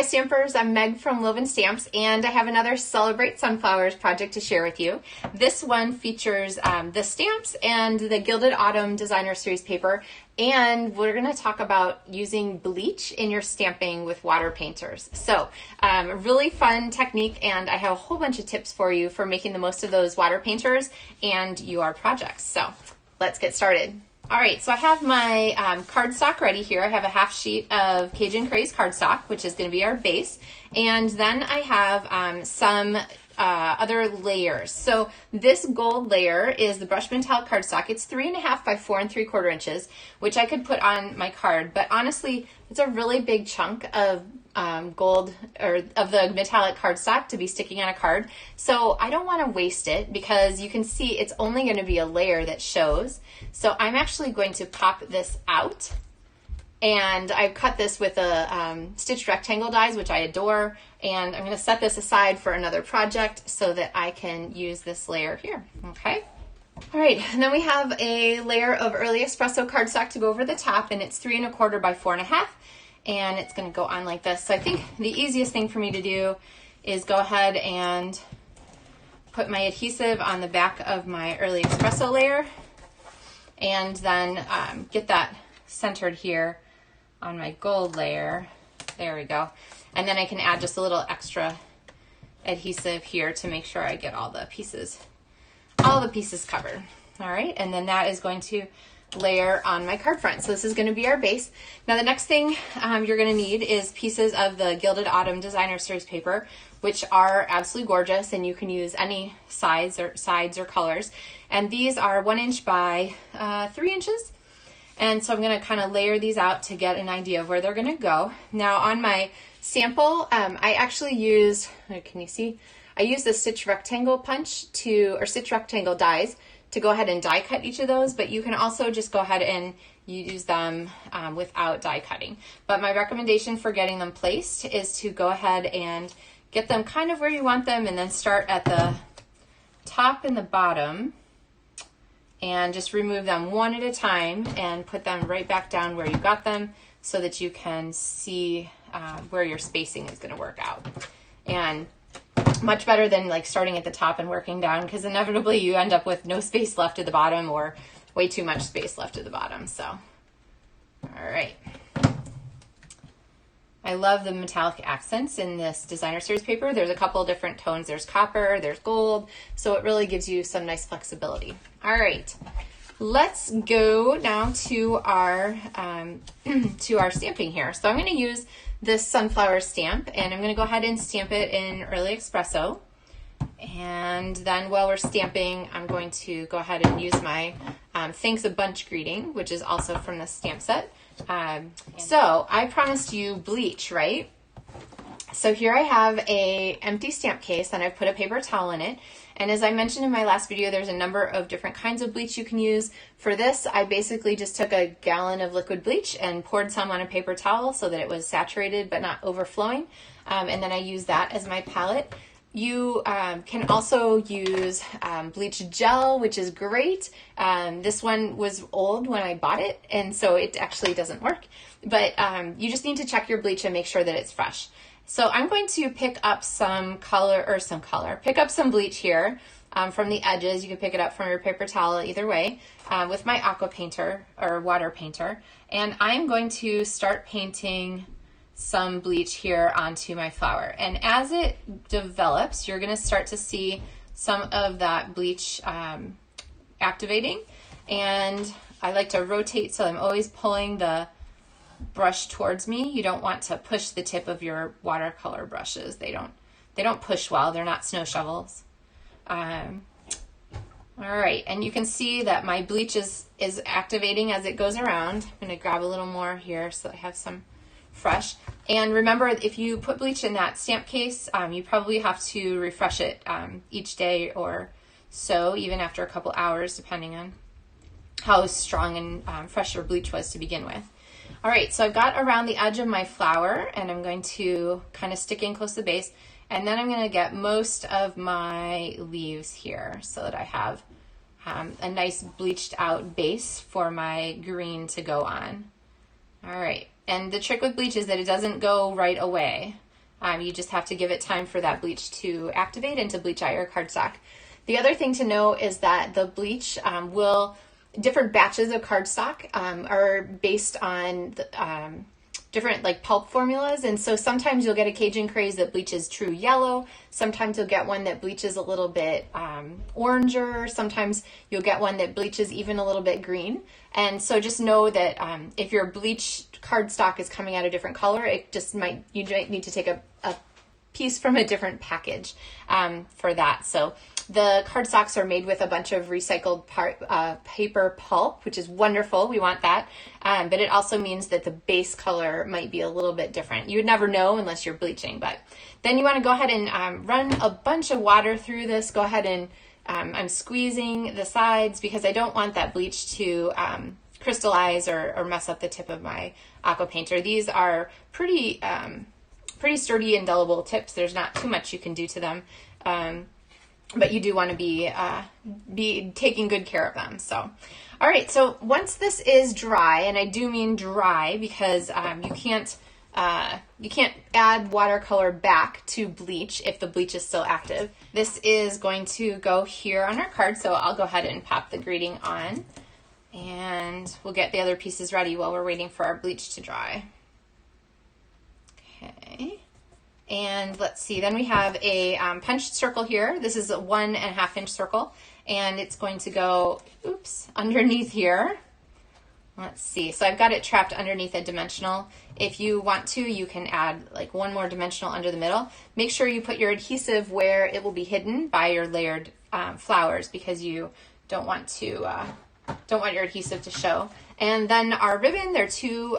Hi Stampers, I'm Meg from LovenStamps, and I have another Celebrate Sunflowers project to share with you. This one features the stamps and the Gilded Autumn Designer Series paper, and we're going to talk about using bleach in your stamping with water painters. So, a really fun technique, and I have a whole bunch of tips for you for making the most of those water painters and your projects. So, let's get started. All right, so I have my cardstock ready here. I have a half sheet of Cajun Craze cardstock, which is going to be our base. And then I have some other layers. So this gold layer is the brushed metallic cardstock. It's 3.5 by 4 3/4 inches, which I could put on my card. But honestly, it's a really big chunk of gold or of the metallic cardstock to be sticking on a card. So I don't want to waste it because you can see it's only going to be a layer that shows. So I'm actually going to pop this out, and I've cut this with a stitched rectangle dies, which I adore, and I'm going to set this aside for another project so that I can use this layer here. Okay. All right, and then we have a layer of early espresso cardstock to go over the top, and it's 3.25 by 4.5. And it's going to go on like this. So I think the easiest thing for me to do is go ahead and put my adhesive on the back of my early espresso layer, and then get that centered here on my gold layer. There we go. And then I can add just a little extra adhesive here to make sure I get all the pieces covered. All right, and then that is going to layer on my card front. So this is going to be our base. Now the next thing you're going to need is pieces of the Gilded Autumn Designer Series paper, which are absolutely gorgeous, and you can use any size or sides or colors. And these are 1 inch by 3 inches. And so I'm going to kind of layer these out to get an idea of where they're going to go. Now on my sample, I actually used, can you see? I used the stitch rectangle punch or stitch rectangle dies to go ahead and die cut each of those, but you can also just go ahead and use them without die cutting. But my recommendation for getting them placed is to go ahead and get them kind of where you want them, and then start at the top and the bottom and just remove them one at a time and put them right back down where you got them so that you can see where your spacing is going to work out. And much better than like starting at the top and working down, because inevitably you end up with no space left at the bottom or way too much space left at the bottom. So, all right. I love the metallic accents in this Designer Series paper. There's a couple different tones. There's copper, there's gold, so it really gives you some nice flexibility. All right, let's go now to our stamping here. So I'm going to use this sunflower stamp, and I'm going to go ahead and stamp it in Early Espresso. And then while we're stamping, I'm going to go ahead and use my Thanks a Bunch greeting, which is also from the stamp set. So I promised you bleach, right? So here I have a empty stamp case, and I've put a paper towel in it. And as I mentioned in my last video, there's a number of different kinds of bleach you can use. For this, I basically just took a gallon of liquid bleach and poured some on a paper towel so that it was saturated but not overflowing. And then I used that as my palette. You can also use bleach gel, which is great. This one was old when I bought it, and so it actually doesn't work. But you just need to check your bleach and make sure that it's fresh. So I'm going to pick up some bleach here from the edges. You can pick it up from your paper towel either way with my aqua painter or water painter. And I'm going to start painting some bleach here onto my flower. And as it develops, you're going to start to see some of that bleach activating. And I like to rotate, so I'm always pulling the brush towards me. You don't want to push the tip of your watercolor brushes. They don't push well. They're not snow shovels. All right, and you can see that my bleach is activating as it goes around. I'm going to grab a little more here so I have some fresh. And remember, if you put bleach in that stamp case, you probably have to refresh it each day or so, even after a couple hours, depending on how strong and fresh your bleach was to begin with. All right, so I've got around the edge of my flower, and I'm going to kind of stick in close to the base, and then I'm going to get most of my leaves here so that I have a nice bleached out base for my green to go on. All right, and the trick with bleach is that it doesn't go right away. You just have to give it time for that bleach to activate and to bleach out your cardstock. The other thing to know is that the bleach different batches of cardstock are based on different like pulp formulas, and so sometimes you'll get a Cajun Craze that bleaches true yellow, sometimes you'll get one that bleaches a little bit oranger, sometimes you'll get one that bleaches even a little bit green. And so just know that if your bleach cardstock is coming out a different color, you might need to take a piece from a different package for that. So the cardstocks are made with a bunch of recycled paper pulp, which is wonderful. We want that. But it also means that the base color might be a little bit different. You would never know unless you're bleaching. But then you want to go ahead and run a bunch of water through this. Go ahead and I'm squeezing the sides because I don't want that bleach to crystallize or mess up the tip of my aqua painter. These are pretty sturdy, indelible tips. There's not too much you can do to them. But you do want to be taking good care of them. So, all right. So once this is dry, and I do mean dry because you can't add watercolor back to bleach if the bleach is still active. This is going to go here on our card. So I'll go ahead and pop the greeting on, and we'll get the other pieces ready while we're waiting for our bleach to dry. Okay. And let's see, then we have a punched circle here. This is a 1.5 inch circle, and it's going to go, underneath here. Let's see, so I've got it trapped underneath a dimensional. If you want to, you can add like one more dimensional under the middle. Make sure you put your adhesive where it will be hidden by your layered flowers, because you don't want your adhesive to show. And then our ribbon, there are 2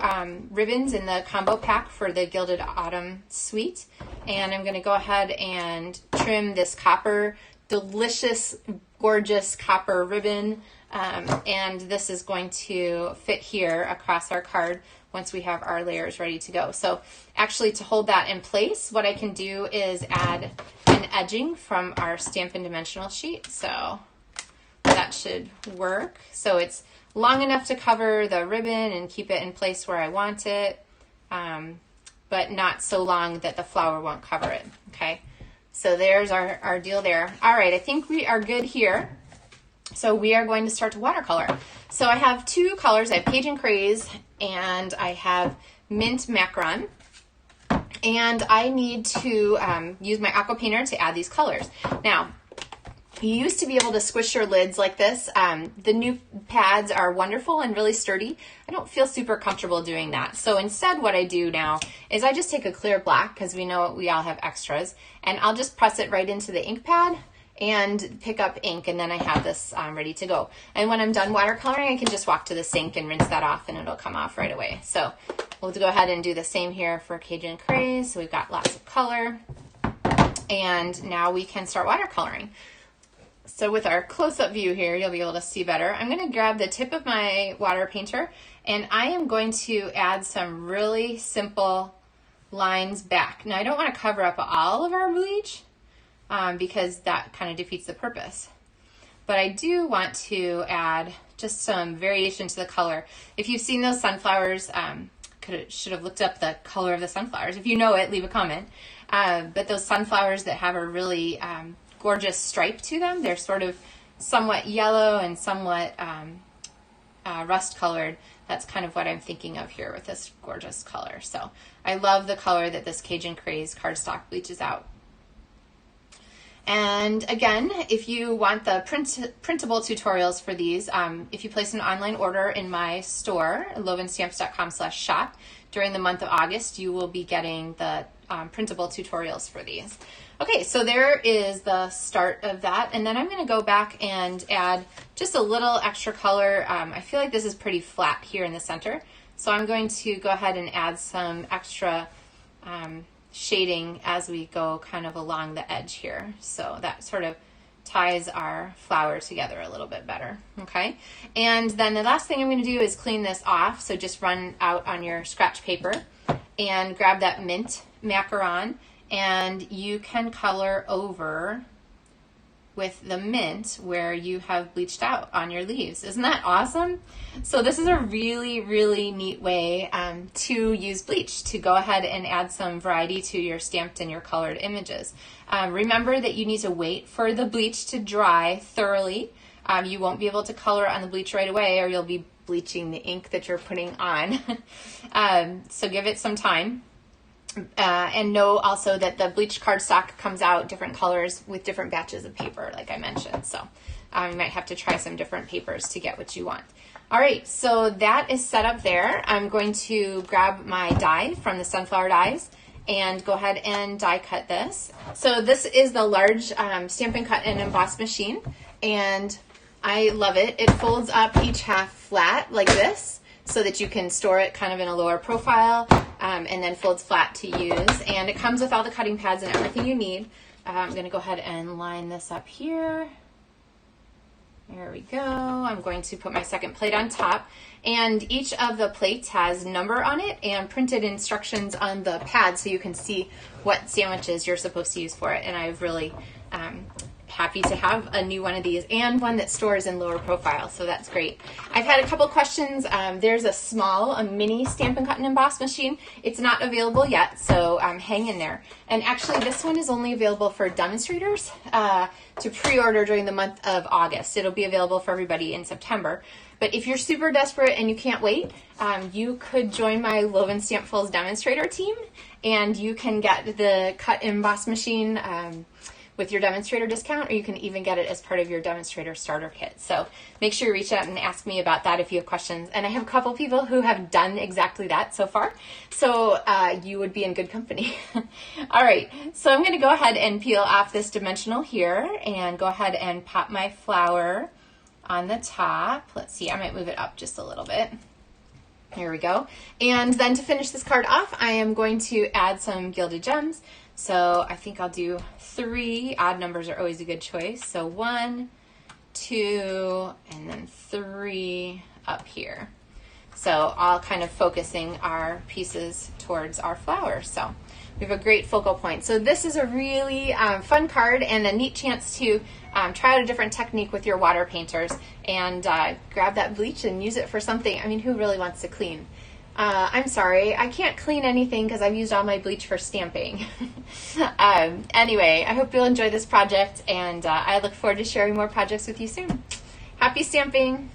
ribbons in the combo pack for the Gilded Autumn suite. And I'm going to go ahead and trim this copper, delicious, gorgeous copper ribbon. And this is going to fit here across our card once we have our layers ready to go. So actually, to hold that in place, what I can do is add an edging from our Stampin' dimensional sheet. So that should work. So it's long enough to cover the ribbon and keep it in place where I want it, but not so long that the flower won't cover it. Okay, so there's our deal there. All right, I think we are good here. So we are going to start to watercolor. So I have 2 colors. I have Cajun Craze and I have Mint Macaron. And I need to use my aqua painter to add these colors. Now, you used to be able to squish your lids like this. The new pads are wonderful and really sturdy. I don't feel super comfortable doing that. So instead what I do now is I just take a clear black, because we know we all have extras, and I'll just press it right into the ink pad and pick up ink, and then I have this ready to go. And when I'm done watercoloring, I can just walk to the sink and rinse that off, and it'll come off right away. So we'll go ahead and do the same here for Cajun Craze. So we've got lots of color, and now we can start watercoloring. So with our close-up view here, you'll be able to see better. I'm going to grab the tip of my water painter, and I am going to add some really simple lines back. Now, I don't want to cover up all of our bleach because that kind of defeats the purpose. But I do want to add just some variation to the color. If you've seen those sunflowers, should have looked up the color of the sunflowers. If you know it, leave a comment. But those sunflowers that have a really gorgeous stripe to them, they're sort of somewhat yellow and somewhat rust colored. That's kind of what I'm thinking of here with this gorgeous color. So I love the color that this Cajun Craze cardstock bleaches out. And again, if you want the printable tutorials for these, if you place an online order in my store, LovenStamps.com/shop, during the month of August, you will be getting the printable tutorials for these. Okay, so there is the start of that, and then I'm going to go back and add just a little extra color. I feel like this is pretty flat here in the center, so I'm going to go ahead and add some extra shading as we go kind of along the edge here. So that sort of ties our flower together a little bit better, okay? And then the last thing I'm going to do is clean this off, so just run out on your scratch paper and grab that Mint Macaron, and you can color over with the mint where you have bleached out on your leaves. Isn't that awesome? So this is a really, really neat way to use bleach, to go ahead and add some variety to your stamped and your colored images. Remember that you need to wait for the bleach to dry thoroughly. You won't be able to color on the bleach right away, or you'll be bleaching the ink that you're putting on. So give it some time. And know also that the bleached cardstock comes out different colors with different batches of paper, like I mentioned. So you might have to try some different papers to get what you want. All right, so that is set up there. I'm going to grab my die from the Sunflower Dies and go ahead and die cut this. So this is the large Stampin' Cut and Emboss machine, and I love it. It folds up each half flat like this, so that you can store it kind of in a lower profile, and then folds flat to use. And it comes with all the cutting pads and everything you need. I'm going to go ahead and line this up here. There we go. I'm going to put my second plate on top. And each of the plates has number on it and printed instructions on the pad so you can see what sandwiches you're supposed to use for it. And I've really happy to have a new one of these, and one that stores in lower profile, so that's great. I've had a couple questions. There's a mini Stampin' Cut and Emboss machine. It's not available yet, so hang in there. And actually this one is only available for demonstrators to pre-order during the month of August. It'll be available for everybody in September. But if you're super desperate and you can't wait, you could join my LovenStamps Demonstrator team, and you can get the cut and emboss machine with your demonstrator discount, or you can even get it as part of your demonstrator starter kit. So make sure you reach out and ask me about that if you have questions. And I have a couple people who have done exactly that so far, so you would be in good company. All right, so I'm going to go ahead and peel off this dimensional here and go ahead and pop my flower on the top. Let's see, I might move it up just a little bit. Here we go. And then to finish this card off, I am going to add some gilded gems. So I think I'll do 3. Odd numbers are always a good choice. So 1, 2, and then 3 up here. So all kind of focusing our pieces towards our flower. So we have a great focal point. So this is a really fun card and a neat chance to try out a different technique with your water painters and grab that bleach and use it for something. I mean, who really wants to clean? I'm sorry, I can't clean anything because I've used all my bleach for stamping. Anyway, I hope you'll enjoy this project, and I look forward to sharing more projects with you soon. Happy stamping!